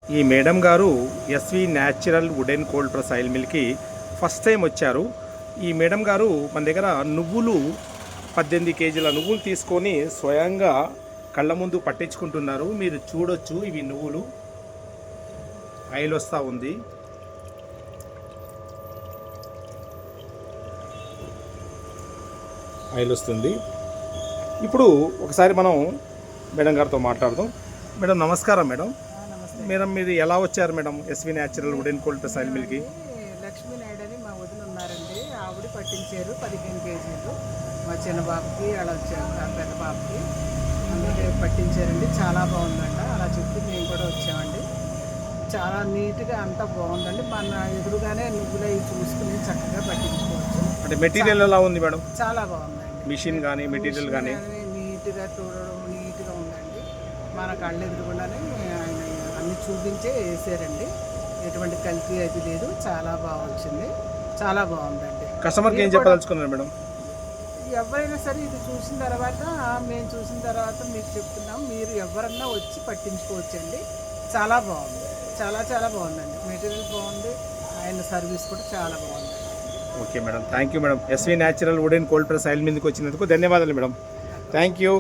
ఈ మేడం గారు SV natural wooden cold press oil మిల్కి ఫస్ట్ టైం వచ్చారు. ఈ మేడం గారు మన దగ్గర నువ్వులు 18 కేజీల నువ్వులు తీసుకొని స్వయంగా కళ్ళ ముందు పట్టించుకుంటున్నారు. మీరు చూడొచ్చు, ఇవి నువ్వులు ఆయిల్ వస్తూ ఉంది. ఆయిల్ వస్తుంది. ఇప్పుడు ఒకసారి మనం మేడం గారితో మాట్లాడదాం. మేడం నమస్కారం. మేడం మేడం మీరు ఎలా వచ్చారు madam SV natural wooden cold press oil మిల్కి? లక్ష్మీ నాయుడు అని మా వదిన ఉన్నారండి. ఆవిడ పట్టించారు 15 కేజీలు. మా చిన్న బాబుకి అలా వచ్చారు, పెద్ద బాబుకి అందుకే పట్టించారండి. చాలా బాగుందంట. అలా చెప్పి మేము కూడా వచ్చామండి. చాలా నీట్గా అంతా బాగుందండి. మన ఎదురుగానే నువ్వులు అవి చూసుకుని చక్కగా పట్టించుకోవచ్చు. అంటే మెటీరియల్ ఎలా ఉంది మేడం? చాలా బాగుందండి. మిషన్ కానీ మెటీరియల్ కానీ నీట్గా చూడడం నీట్గా ఉందండి. మన కళ్ళు ఎదురుగుండానే ఆయన అన్ని చూపించే వేసారండి. ఎటువంటి కల్తీ అది లేదు. చాలా బాగా వచ్చింది. చాలా బాగుందండి. కస్టమర్కి ఏం చెప్పదలుచుకున్నారు మేడం? ఎవరైనా సరే ఇది చూసిన తర్వాత, మేము చూసిన తర్వాత మీకు చెప్తున్నాం, మీరు ఎవరన్నా వచ్చి పట్టించుకోవచ్చండి. చాలా బాగుంది. చాలా చాలా బాగుందండి. మెటీరియల్ బాగుంది. ఆయన సర్వీస్ కూడా చాలా బాగుంది. Okay madam, thank you madam. SV natural wooden cold press oil మీదకి వచ్చినందుకు ధన్యవాదాలు మేడం. Thank you.